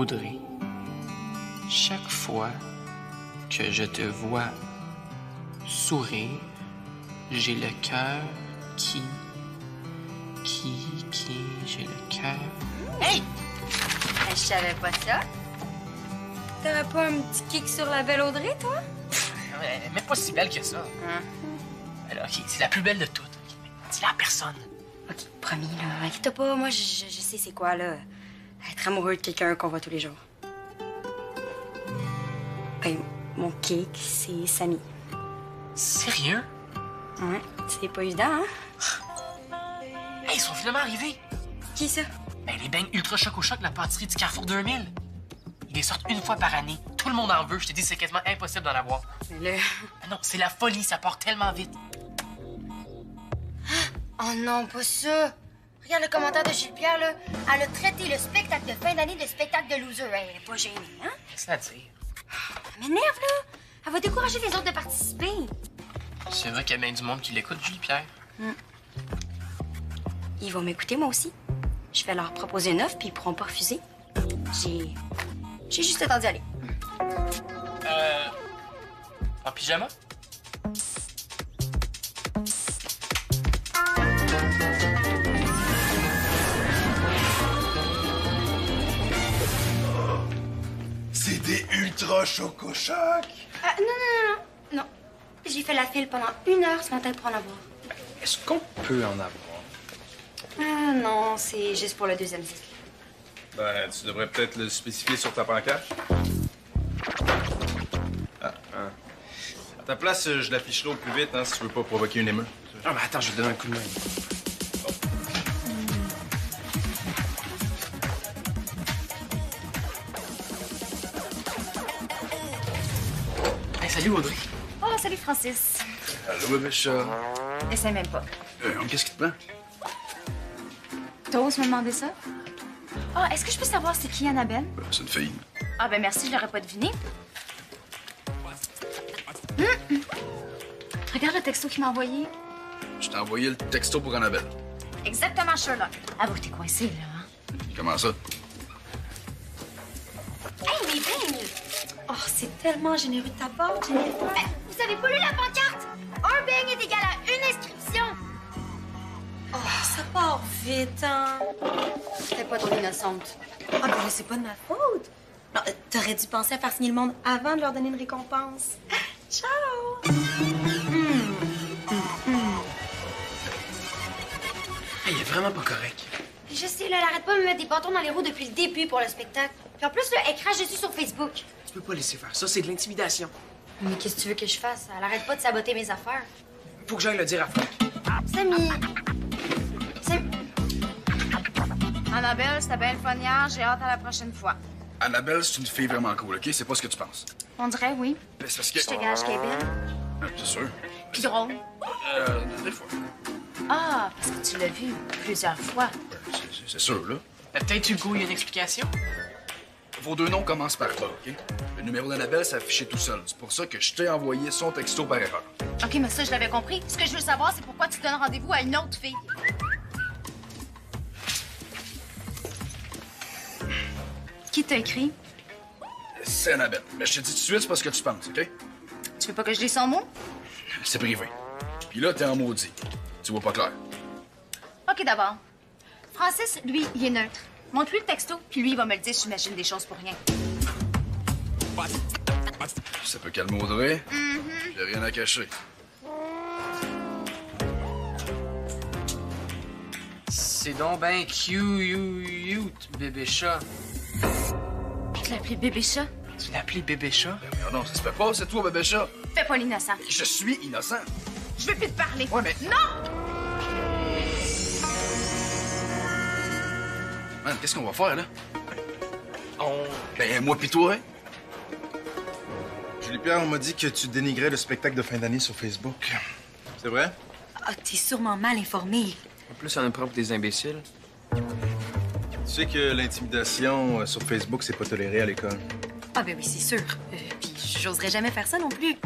Audrey, chaque fois que je te vois sourire, j'ai le cœur qui... J'ai le cœur... Hey! Je savais pas ça. T'aurais pas un petit kick sur la belle Audrey, toi? Elle est même pas si belle que ça. Alors, OK, c'est la plus belle de toutes. Okay, mais dis-la à personne. OK, promis, là. Inquiète pas, moi, je sais c'est quoi, là. Être amoureux de quelqu'un qu'on voit tous les jours. Ben, mon kick, c'est Samy. Sérieux? Ouais, c'est pas évident, hein? Hey, ils sont finalement arrivés. Qui ça? Ben, les beignes Ultra Choc au Choc de la pâtisserie du Carrefour 2000. Ils les sortent une fois par année. Tout le monde en veut. Je te dis, c'est quasiment impossible d'en avoir. Mais là... Ah non, c'est la folie. Ça part tellement vite. Oh non, pas ça! Regarde le commentaire de Gilles Pierre, là. Elle a traité le spectacle de fin d'année de spectacle de loser. Elle est pas gênée, hein? Qu'est-ce à dire? Elle m'énerve, là. Elle va décourager les autres de participer. C'est vrai qu'il y a bien du monde qui l'écoute, Julie-Pierre. Ils vont m'écouter, moi aussi. Je vais leur proposer une offre, puis ils pourront pas refuser. J'ai juste le temps d'y aller. En pyjama? C'est des ultra choco-choc! Non. J'ai fait la file pendant 1 heure ce matin pour en avoir. Est-ce qu'on peut en avoir? Ah non, c'est juste pour le 2e cycle. Ben, tu devrais peut-être le spécifier sur ta pancarte. À ta place, je l'afficherai au plus vite, hein, si tu veux pas provoquer une émeute. Ah, mais attends, je vais te donner un coup de main. Hey, salut, Audrey. Oh, salut Francis. Allô, bébé chat. Essaie même pas. Qu'est-ce qui te prend? T'oses me demander ça? Ah, est-ce que je peux savoir c'est qui Annabelle? C'est une fille. Ah, ben merci, je l'aurais pas deviné. Regarde le texto qu'il m'a envoyé. Je t'ai envoyé le texto pour Annabelle. Exactement, Sherlock. Avoue que t'es coincé, là, hein? Comment ça? Hey, mes beignes! Oh, c'est tellement généreux de ta part, Jennifer. Ben, vous avez pas lu la pancarte? Un beigne est égal à une inscription. Oh, ça part vite, hein? T'es pas trop innocente. Ah, ben là, c'est pas de ma faute. Non, t'aurais dû penser à faire signer le monde avant de leur donner une récompense. Ciao! Hey, il est vraiment pas correct. Je sais, là, elle arrête pas de me mettre des bâtons dans les roues depuis le début pour le spectacle. Puis en plus, là, elle crache dessus sur Facebook. Tu peux pas laisser faire ça, c'est de l'intimidation. Mais qu'est-ce que tu veux que je fasse? Elle arrête pas de saboter mes affaires. Faut que j'aille le dire à Franck. Samy! Annabelle, c'était bien le fun hier. J'ai hâte à la prochaine fois. Annabelle, c'est une fille vraiment cool, OK? C'est pas ce que tu penses. On dirait oui. Ben, c'est parce que... Je te gage qu'elle est belle. C'est sûr. Puis drôle. Des fois. Ah, parce que tu l'as vu plusieurs fois. C'est sûr, là. Peut-être, Hugo, il y a une explication? Vos 2 noms commencent par A, OK? Le numéro d'Annabelle s'affichait tout seul. C'est pour ça que je t'ai envoyé son texto par erreur. OK, mais ça, je l'avais compris. Ce que je veux savoir, c'est pourquoi tu donnes rendez-vous à une autre fille. Qui t'a écrit? C'est Annabelle. Mais je te dis tout de suite, c'est pas ce que tu penses, OK? Tu veux pas que je lise son mot? C'est privé. Puis là, t'es en maudit. Tu vois pas clair. OK, d'abord. Francis, lui, il est neutre. Montre-lui le texto, puis lui, il va me le dire si j'imagine des choses pour rien. Ça peut calmer Audrey. J'ai rien à cacher. C'est donc ben cute, bébé chat. Tu l'as appelé bébé chat? Tu l'as appelé bébé chat? Mais non, ça se fait pas, c'est toi, bébé chat. Fais pas l'innocent. Je suis innocent. Je veux plus te parler. Ouais, mais... Non! Man, qu'est-ce qu'on va faire, là? Ben, moi pis toi, hein? Julie Pierre, on m'a dit que tu dénigrais le spectacle de fin d'année sur Facebook. C'est vrai? Ah, t'es sûrement mal informé. En plus, on en prend pour des imbéciles. Tu sais que l'intimidation sur Facebook, c'est pas toléré à l'école. Ah, ben oui, c'est sûr. Puis j'oserais jamais faire ça non plus.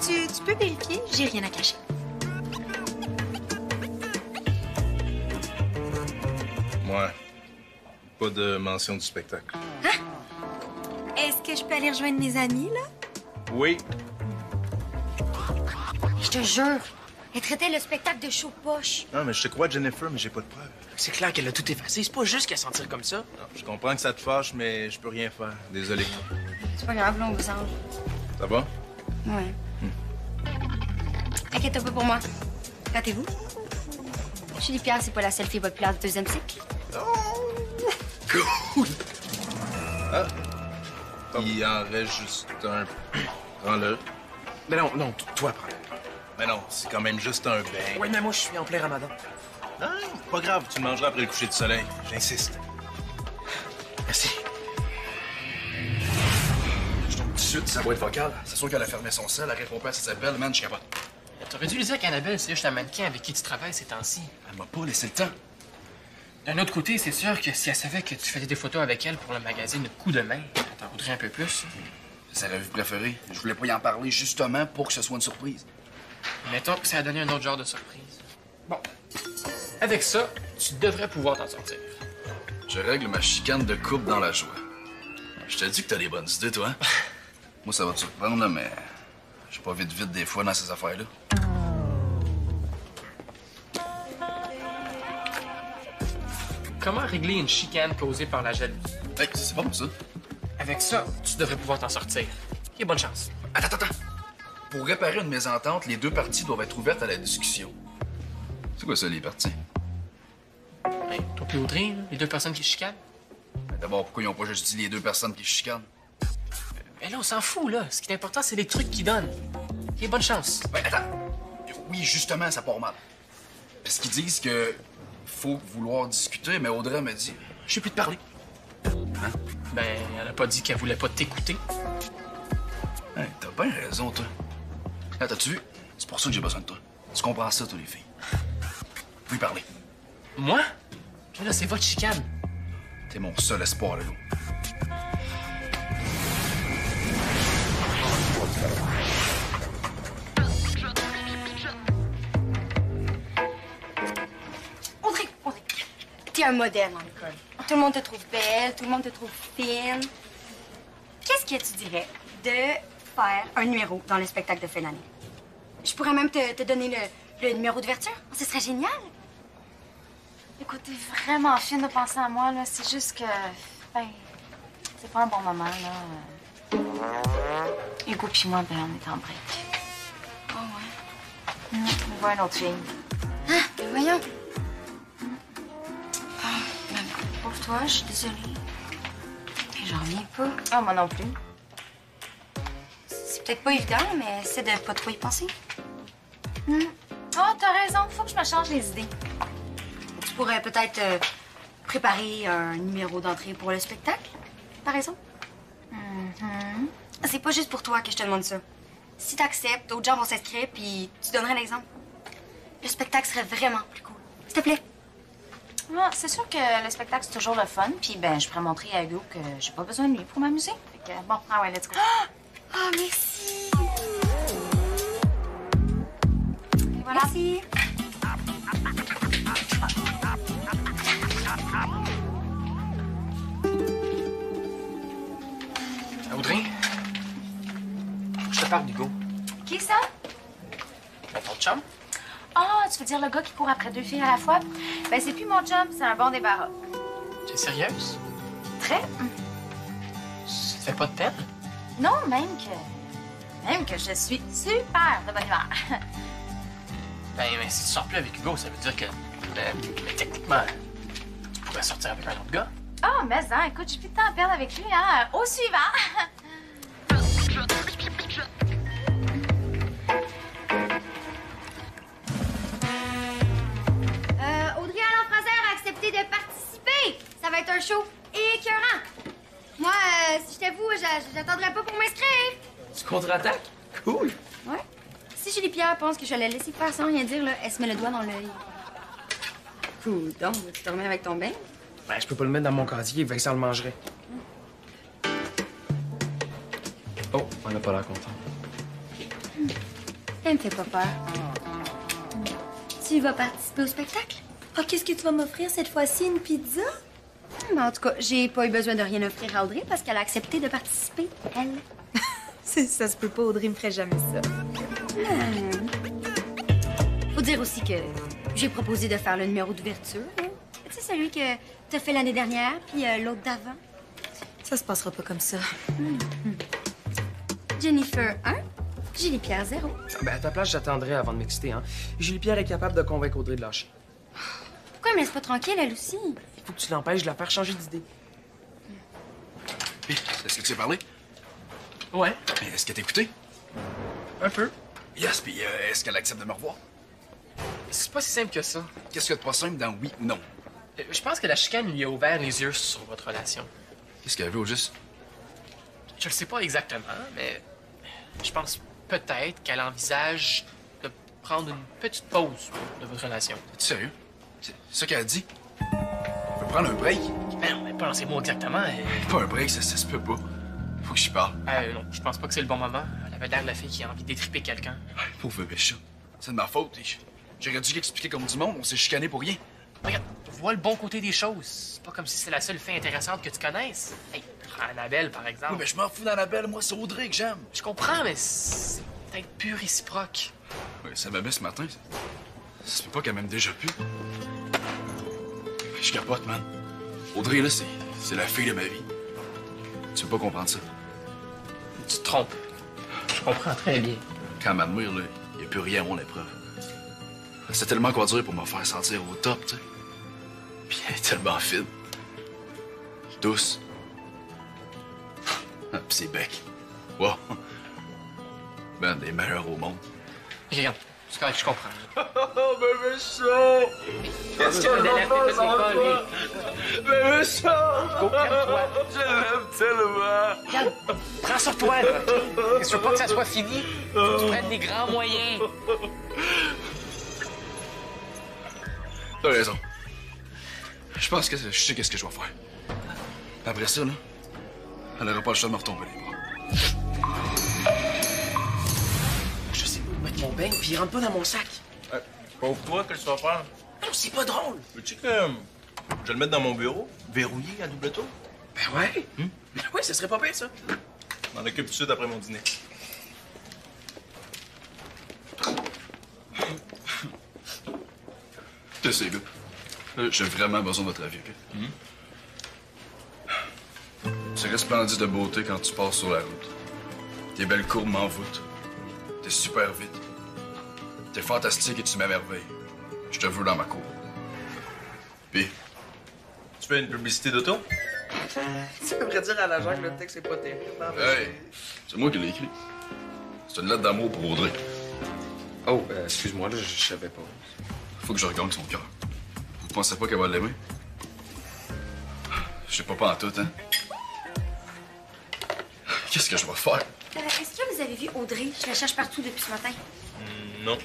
Tu peux vérifier? J'ai rien à cacher. Ouais. Pas de mention du spectacle. Hein? que je peux aller rejoindre mes amis, là? Oui. Je te jure, elle traitait le spectacle de show poche. Non, mais je te crois, Jennifer, mais j'ai pas de preuves. C'est clair qu'elle a tout effacé. C'est pas juste qu'elle sentir comme ça. Non, je comprends que ça te fâche, mais je peux rien faire. Désolé. C'est pas grave, là, on vous change. Ça va? Ouais. Inquiète pas pour moi. Gâtez-vous. Julie Pierre, c'est pas la seule fille populaire du deuxième cycle. Cool! Ah. Il en reste juste un. Prends-le. Mais non, non, toi, prends. Mais non, c'est quand même juste un bain. Oui, mais moi, je suis en plein ramadan. Non, pas grave, tu le mangeras après le coucher du soleil. J'insiste. Merci. Je tombe tout de suite sa boîte vocale. C'est sûr qu'elle a fermé son sel, elle répond pas à ses appels, man, je capote. T'aurais dû lui dire qu'Annabelle, c'est juste un mannequin avec qui tu travailles ces temps-ci. Elle m'a pas laissé le temps. D'un autre côté, c'est sûr que si elle savait que tu faisais des photos avec elle pour le magazine Coup de main, elle t'en voudrait un peu plus. C'est sa revue préférée. Je voulais pas y en parler justement pour que ce soit une surprise. Mettons que ça a donné un autre genre de surprise. Bon. Avec ça, tu devrais pouvoir t'en sortir. Je règle ma chicane de couple dans la joie. Je te dis que t'as des bonnes idées, toi, hein? Moi, ça va te surprendre, là, mais je suis pas vite des fois dans ces affaires-là. Comment régler une chicane causée par la jalousie? Hey, c'est bon, ça. Avec ça, tu devrais pouvoir t'en sortir. Et bonne chance. Attends. Pour réparer une mésentente, les deux parties doivent être ouvertes à la discussion. C'est quoi ça, les parties? Hey, toi puis Audrey, là, les deux personnes qui chicanent? D'abord, pourquoi ils ont pas juste dit les deux personnes qui chicanent? Mais là, on s'en fout, là. Ce qui est important, c'est les trucs qu'ils donnent. Et bonne chance. Ben, attends. Oui, justement, ça part mal. Parce qu'ils disent que faut vouloir discuter, mais Audrey me dit je sais plus te parler. Hein? Ben, elle a pas dit qu'elle voulait pas t'écouter. Hey, t'as bien raison, toi. Là, t'as-tu vu? C'est pour ça que j'ai besoin de toi. Tu comprends ça, toi, les filles. Vous y parler. Moi? Mais là, c'est votre chicane. T'es mon seul espoir, Lalo. Audrey, t'es un modèle en école. Tout le monde te trouve belle, tout le monde te trouve fine. Qu'est-ce que tu dirais de faire un numéro dans le spectacle de fin d'année? Je pourrais même te donner le numéro d'ouverture. Ce serait génial. Écoute, t'es vraiment fine de penser à moi, là. C'est juste que... Ben... C'est pas un bon moment, là. Hugo puis moi, ben, on est en break. Oh ouais. On voit une autre fille. Ah, ben voyons. Ben, pauvre toi, je suis désolée. J'en reviens pas. Ah, moi non plus. C'est peut-être pas évident, mais c'est de pas trop y penser. Oh, t'as raison. Faut que je me change les idées. Tu pourrais peut-être préparer un numéro d'entrée pour le spectacle, par exemple. C'est pas juste pour toi que je te demande ça. Si t'acceptes, d'autres gens vont s'inscrire, puis tu donnerais l'exemple. Le spectacle serait vraiment plus cool. S'il te plaît. Ah, c'est sûr que le spectacle, c'est toujours le fun. Puis, ben, je pourrais montrer à Hugo que j'ai pas besoin de lui pour m'amuser. Fait que, bon, ah ouais, let's go. Ah, merci. Et voilà. Merci. Audrey? Je te parle d'Hugo. Qui ça? Ben, ton chum? Ah, tu veux dire le gars qui court après deux filles à la fois? Ben, c'est plus mon chum, c'est un bon débarras. T'es sérieuse? Très. Ça te fait pas de peine? Non, même que je suis super de bonne humeur. Ben, si tu sors plus avec Hugo, ça veut dire que... Ben, techniquement, tu pourrais sortir avec un autre gars. Oh, mais hein, écoute, j'ai plus de temps à perdre avec lui, hein. Au suivant. Audrey Alain-Fraser a accepté de participer. Ça va être un show écœurant. Moi, si j'étais vous, j'attendrais pas pour m'inscrire. Tu contre-attaques? Cool. Ouais. Si Julie Pierre pense que je l'ai laissé faire sans rien dire, là, elle se met le doigt dans l'œil. Cool, donc, tu te remets avec ton bain? Ben, je peux pas le mettre dans mon casier, Vincent le mangerait. Oh, on n'a pas l'air content. Elle me fait pas peur. Tu vas participer au spectacle? Oh, qu'est-ce que tu vas m'offrir cette fois-ci? Une pizza? mais en tout cas, j'ai pas eu besoin de rien offrir à Audrey parce qu'elle a accepté de participer, elle. Ça se peut pas, Audrey me ferait jamais ça. Faut dire aussi que j'ai proposé de faire le numéro d'ouverture. Hein. Tu sais, celui que t'as fait l'année dernière, puis l'autre d'avant. Ça se passera pas comme ça. Jennifer 1, Julie-Pierre 0. Ben, à ta place, j'attendrai avant de m'exciter, hein. Julie-Pierre est capable de convaincre Audrey de lâcher. Pourquoi elle me laisse pas tranquille, elle aussi? Il faut que tu l'empêches de la faire changer d'idée. Puis, est-ce que tu sais parler? Ouais, Mais est-ce qu'elle t'a écouté? un peu. Yes, puis est-ce qu'elle accepte de me revoir? C'est pas si simple que ça. Qu'est-ce qu'il y a de pas simple dans oui ou non? Je pense que la chicane lui a ouvert les yeux sur votre relation. Qu'est-ce qu'elle veut au juste? Je le sais pas exactement, mais je pense peut-être qu'elle envisage de prendre une petite pause de votre relation. Es-tu sérieux? C'est ça qu'elle a dit? On peut prendre un break? Mais non, mais pas dans ces mots exactement. Pas un break, ça se peut pas. Faut que j'y parle. Non, je pense pas que c'est le bon moment. Elle avait l'air de la fille qui a envie d'étriper quelqu'un. Pauvre méchant. C'est de ma faute. J'aurais dû l'expliquer comme du monde. On s'est chicané pour rien. Regarde, vois le bon côté des choses. C'est pas comme si c'est la seule fille intéressante que tu connaisses. Hey, prends Annabelle, par exemple. Oui, mais je m'en fous d'Annabelle. Moi, c'est Audrey que j'aime. Je comprends, mais c'est peut-être plus réciproque. Ouais, ça m'avait ce matin. Ça se peut pas qu'elle m'aime déjà plus. Je capote, man. Audrey, là, c'est la fille de ma vie. Tu peux pas comprendre ça. Tu te trompes. Je comprends très bien. Quand elle m'admire, là, y a plus rien à mon épreuve. C'est tellement quoi dire pour me faire sentir au top, tu sais. Puis elle est tellement fine. Douce. Ah, pis c'est bec. Wow. Ben, des meilleurs au monde. Regarde, c'est correct, je comprends. Oh, bébé chaud! Qu'est-ce qu'il y a pas, lui? Bébé chaud! Go, calme-toi. Je l'aime tellement! Regarde, prends sur toi, là. OK? Si tu veux pas que ça soit fini, faut que tu prennes des grands moyens. T'as raison. Je pense que je sais qu'est-ce que je vais faire. Après ça, là, elle n'aura pas le choix de me retomber les bras. Je sais pas où mettre mon beigne, puis il rentre pas dans mon sac. Pauvre toi, qu'est-ce que tu vas faire? Non, c'est pas drôle. Veux-tu que je vais le mettre dans mon bureau, verrouillé à double tour? Ben ouais. Ben ouais, ça serait pas pire, ça. Je m'en occupe tout de suite après mon dîner. Tu sais, gars, j'ai vraiment besoin de votre avis, OK? Tu restes splendide de beauté quand tu passes sur la route. Tes belles courbes m'envoûtent. T'es super vite. T'es fantastique et tu m'émerveilles. Je te veux dans ma cour. Puis, Tu fais une publicité d'auto? Ça devrait dire à l'agent que le texte est pas terrible. hey, c'est moi qui l'ai écrit. C'est une lettre d'amour pour Audrey. Oh, excuse-moi, là, je savais pas. Faut que je regagne son cœur. Vous pensez pas qu'elle va l'aimer? Je sais pas en tout, hein? Qu'est-ce que je vais faire? Est-ce que vous avez vu Audrey? Je la cherche partout depuis ce matin. Non.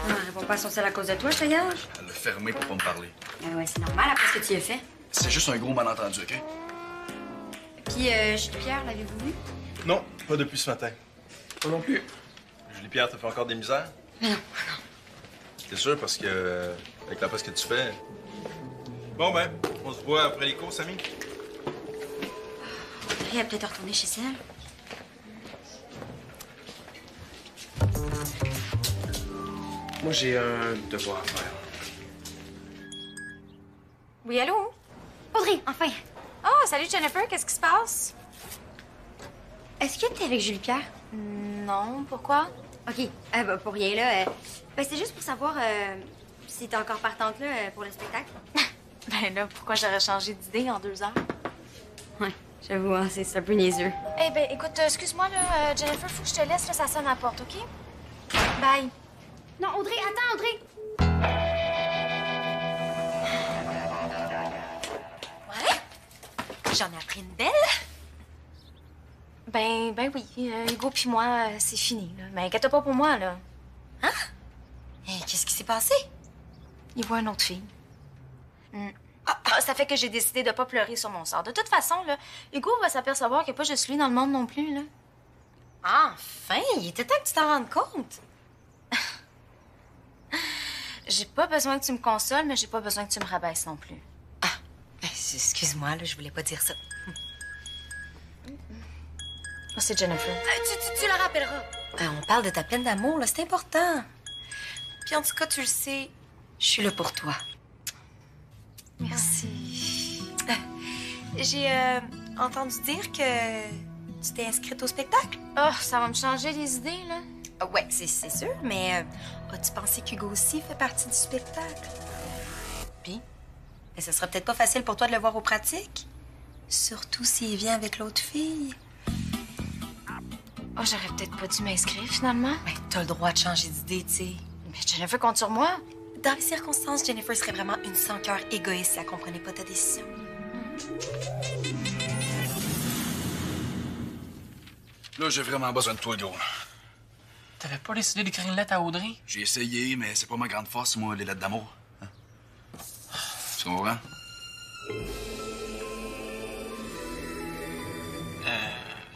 Elle répond pas à son sel à cause de toi, je te gage. Elle l'a fermé pour pas me parler. Ouais, c'est normal après ce que tu as fait. C'est juste un gros malentendu, OK? Puis, Julie-Pierre, l'avez-vous vu? Non, pas depuis ce matin. Moi non plus. Julie-Pierre, t'as fait encore des misères? Non. T'es sûr? Parce que, avec la poste que tu fais... Bon, ben, on se voit après les courses, amis. Audrey a peut-être retourné chez elle. Moi, j'ai un devoir à faire. Oui, allô? Audrey, enfin. Oh, salut Jennifer, qu'est-ce qui se passe? Est-ce que t'es avec Julie-Pierre? Non, pourquoi? OK. Bah, pour rien, là. Ben, c'est juste pour savoir si t'es encore partante, là, pour le spectacle. Ben là, pourquoi j'aurais changé d'idée en 2 heures? Ouais, j'avoue, hein, c'est un peu niaiseux. Eh ben, écoute, excuse-moi, là, Jennifer, faut que je te laisse, là, ça sonne à la porte, OK? Bye. Non, Audrey, attends, Audrey! Ouais? J'en ai appris une belle. Ben oui, Hugo puis moi, c'est fini, là. Mais inquiète pas pour moi, là. Hein? Qu'est-ce qui s'est passé? Il voit une autre fille. Ça fait que j'ai décidé de pas pleurer sur mon sort. De toute façon, là, Hugo va s'apercevoir qu'il n'y a pas juste lui dans le monde non plus, là. Enfin, il était temps que tu t'en rendes compte. J'ai pas besoin que tu me consoles, mais j'ai pas besoin que tu me rabaisses non plus. Excuse-moi, là, je voulais pas dire ça. Oh, c'est Jennifer. Tu la rappelleras. On parle de ta peine d'amour, là, c'est important. Puis en tout cas, tu le sais, je suis là pour toi. Merci. J'ai entendu dire que tu t'es inscrite au spectacle. Oh, ça va me changer les idées, là. Ouais, c'est sûr, mais as-tu pensé qu'Hugo aussi fait partie du spectacle? Puis, mais ce sera peut-être pas facile pour toi de le voir aux pratiques. Surtout s'il vient avec l'autre fille. Oh, j'aurais peut-être pas dû m'inscrire, finalement. Ben, t'as le droit de changer d'idée, tu sais. Mais Jennifer compte sur moi. Dans les circonstances, Jennifer serait vraiment une sans-cœur égoïste si elle comprenait pas ta décision. Là, j'ai vraiment besoin de toi, Hugo. T'avais pas décidé d'écrire une lettre à Audrey? J'ai essayé, mais c'est pas ma grande force, moi, les lettres d'amour. Hein? Tu comprends?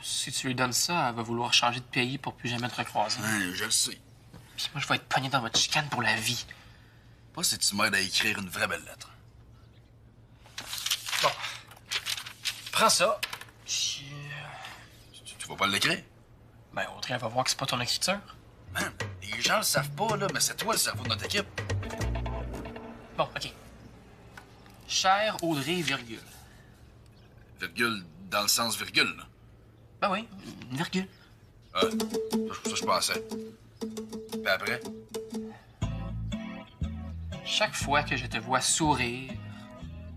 Si tu lui donnes ça, elle va vouloir changer de pays pour plus jamais te recroiser. Hein, je le sais. Puis moi, je vais être pogné dans votre chicane pour la vie. Pas si tu m'aides à écrire une vraie belle lettre. Bon. Prends ça. Puis... Tu vas pas l'écrire? Ben, Audrey, elle va voir que c'est pas ton écriture. Man, les gens le savent pas, là, mais c'est toi le cerveau de notre équipe. Bon, OK. Cher Audrey, virgule. Virgule dans le sens virgule, là. Ben oui, une virgule. Ah, ça, je pensais. Puis après? Chaque fois que je te vois sourire,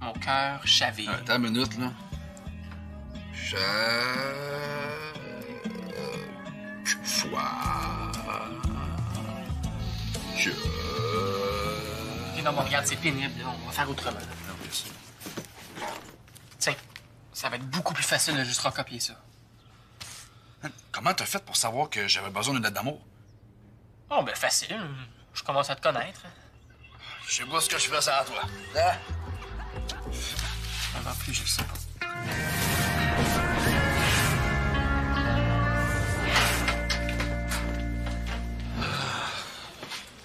mon cœur chavire. Attends une minute, là. Chaque fois que... Et non, bon, regarde, c'est pénible. Là. On va faire autrement. Tiens, ça va être beaucoup plus facile de juste recopier ça. Comment t'as fait pour savoir que j'avais besoin d'une lettre d'amour? Oh, ben facile. Je commence à te connaître. Je sais pas ce que je fais sans toi. Hein? Non plus, je le sais pas.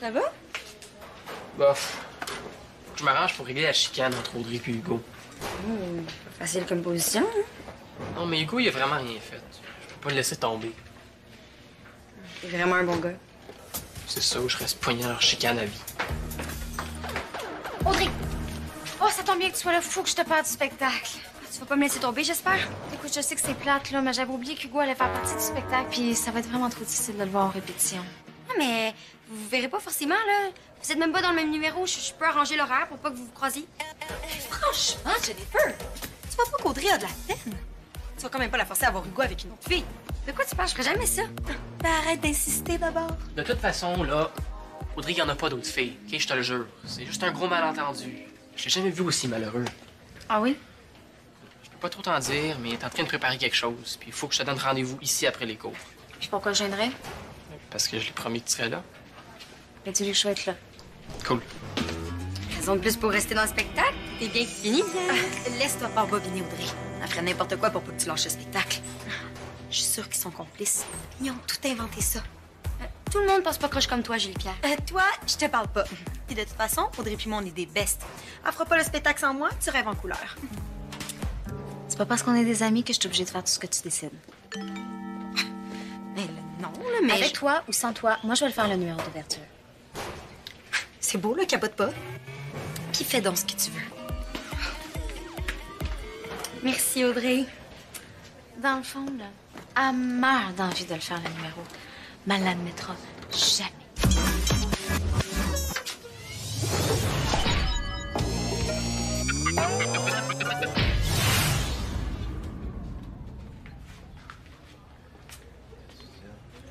Ça va? Bof. Je m'arrange pour régler la chicane entre Audrey et Hugo. Pas facile comme position, hein? Non, mais Hugo, il a vraiment rien fait. Je peux pas le laisser tomber. T'es vraiment un bon gars. C'est ça, où je reste poigné dans leur chicane à vie. Audrey! Oh, ça tombe bien que tu sois là. Faut que je te parle du spectacle. Tu vas pas me laisser tomber, j'espère? Écoute, je sais que c'est plate, là, mais j'avais oublié qu'Hugo allait faire partie du spectacle, puis ça va être vraiment trop difficile de le voir en répétition. Ah, mais vous verrez pas forcément, là. Vous êtes même pas dans le même numéro. Je peux arranger l'horaire pour pas que vous vous croisiez. Franchement, Jennifer, tu vois pas qu'Audrey a de la peine? Tu vas quand même pas la forcer à voir Hugo avec une autre fille. De quoi tu parles? Je ferais jamais ça. Ben, arrête d'insister d'abord. De toute façon, là, Audrey, il y en a pas d'autres filles. OK, je te le jure. C'est juste un gros malentendu. Je t'ai jamais vu aussi malheureux. Ah oui? Je peux pas trop t'en dire, mais t'es en train de préparer quelque chose. Puis il faut que je te donne rendez-vous ici après les cours. Puis pourquoi je viendrais? Parce que je l'ai promis que tu serais là. Mais tu veux que je sois être là? Cool. Raison de plus pour rester dans le spectacle. T'es bien fini. Laisse-toi pas bobiner, Audrey. Elle ferait n'importe quoi pour pas que tu lâches le spectacle. Je suis sûre qu'ils sont complices. Ils ont tout inventé ça. Tout le monde passe pas croche comme toi, Julie-Pierre. Toi, je te parle pas. Puis de toute façon, Audrey puis moi, on est des bestes. Elle fera pas le spectacle sans moi, tu rêves en couleur. C'est pas parce qu'on est des amis que je suis obligée de faire tout ce que tu décides. Mais non, là, mais... Avec toi ou sans toi, moi, je vais le faire le numéro d'ouverture. C'est beau, là, capote pas. Puis fais donc ce que tu veux. Merci, Audrey. Dans le fond, là, elle meurt d'envie de le faire le numéro. Mais elle l'admettra jamais.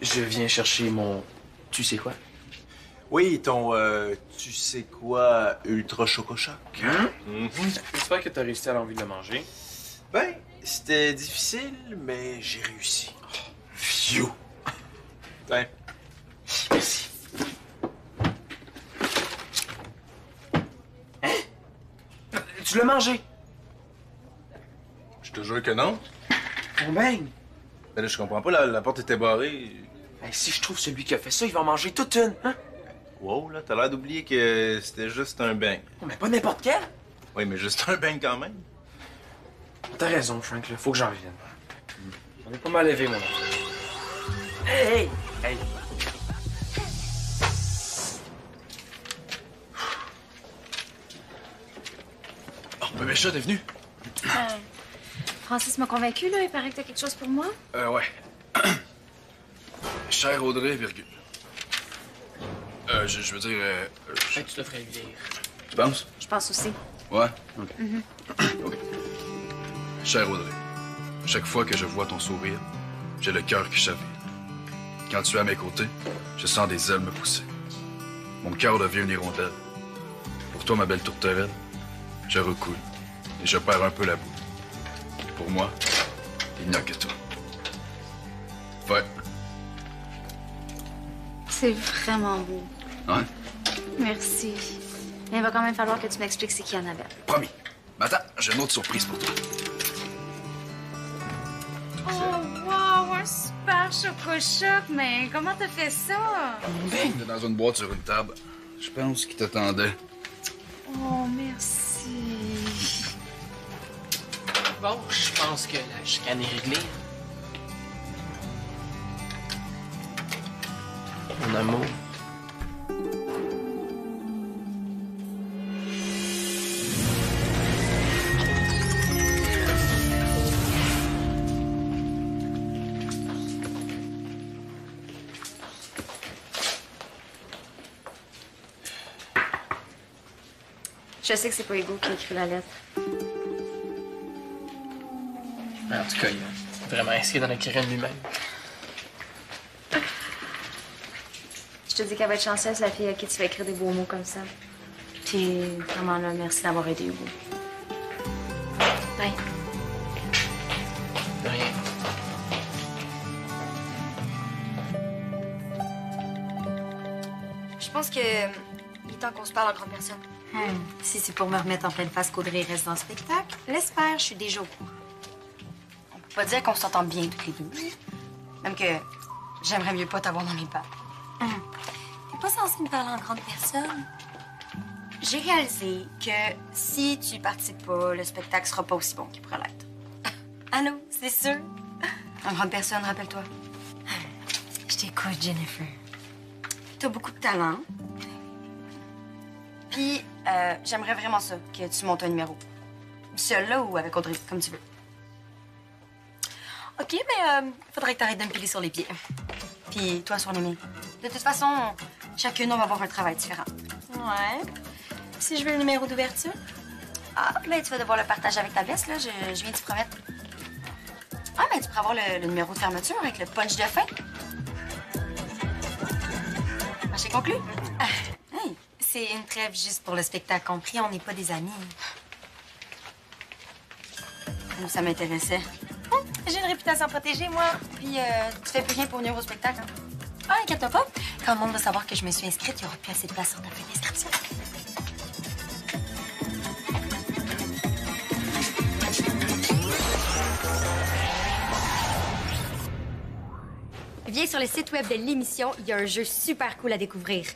Je viens chercher mon... Tu sais quoi? Oui, ton tu sais quoi, ultra chocochoc. Hein? J'espère que t'as réussi à l'envie de le manger. Ben, c'était difficile, mais j'ai réussi. Phew! Ben, Merci. Hein? Tu l'as mangé? je te jure que non. Ton beigne! Ben là, je comprends pas, la porte était barrée. Hey, si je trouve celui qui a fait ça, il va en manger toute une, hein? Wow, là, t'as l'air d'oublier que c'était juste un bang. Mais pas n'importe quel! Oui, mais juste un bang quand même. T'as raison, Frank, là. Faut que j'en revienne. On est pas mal élevé, mon enfant. Hey! Hey! Oh, bébé chat, t'es venu? Francis m'a convaincu, là. Il paraît que t'as quelque chose pour moi. Ouais. Cher Audrey, virgule. Je veux dire... Hey, tu devrais le lire. Tu penses? Je pense aussi. Ouais? OK. OK. Cher Audrey, chaque fois que je vois ton sourire, j'ai le cœur qui chavire. Quand tu es à mes côtés, je sens des ailes me pousser. Mon cœur devient une hirondelle. Pour toi, ma belle tourterelle, je recoule et je perds un peu la boue. Pour moi, il n'y a que toi. Ouais. C'est vraiment beau. Ouais? Merci. Mais il va quand même falloir que tu m'expliques c'est qui Annabelle. Promis. Mais attends, j'ai une autre surprise pour toi. Oh, wow! Un super choco-choc! Mais comment t'as fait ça? T'es dans une boîte sur une table. Je pense qu'il t'attendait. Oh, merci. Bon, je pense que la chicane est réglée. Mon amour. Je sais que c'est pas Hugo qui a écrit la lettre. En tout cas, il a vraiment essayé d'en écrire une lui-même. Je te dis qu'elle va être chanceuse, la fille à qui tu vas écrire des beaux mots comme ça. Puis, vraiment, là, merci d'avoir aidé Hugo. Bye. De rien. Je pense que il est temps qu'on se parle en grande personne. Si c'est pour me remettre en pleine face qu'Audrey reste dans le spectacle, l'espère, je suis déjà au courant. On peut pas dire qu'on s'entend bien toutes les deux. Même que j'aimerais mieux pas t'avoir dans mes pas. T'es pas censée me parler en grande personne. J'ai réalisé que si tu participes pas, le spectacle sera pas aussi bon qu'il pourrait l'être. Allô, c'est sûr? En grande personne, rappelle-toi. Je t'écoute, Jennifer. T'as beaucoup de talent. Puis, j'aimerais vraiment ça, que tu montes un numéro. Seul, là, ou avec Audrey, comme tu veux. OK, mais faudrait que t'arrêtes de me piler sur les pieds. Puis, toi, sur les miens. De toute façon, chacune, on va avoir un travail différent. Ouais. Si je veux le numéro d'ouverture? Ah, ben, tu vas devoir le partager avec ta veste, là. Je viens de te promettre. Ah, ben, tu pourras avoir le numéro de fermeture avec le punch de fin. Marché conclu? Ah, hey, c'est une trêve juste pour le spectacle compris. On n'est pas des amis. Nous, ça m'intéressait. J'ai une réputation protégée, moi. Puis, tu fais plus rien pour venir au spectacle. Hein? Ah, inquiète-toi pas. Quand le monde va savoir que je me suis inscrite, il n'y aura plus assez de place sur ta feuille d'inscription. Viens sur le site web de l'émission, il y a un jeu super cool à découvrir.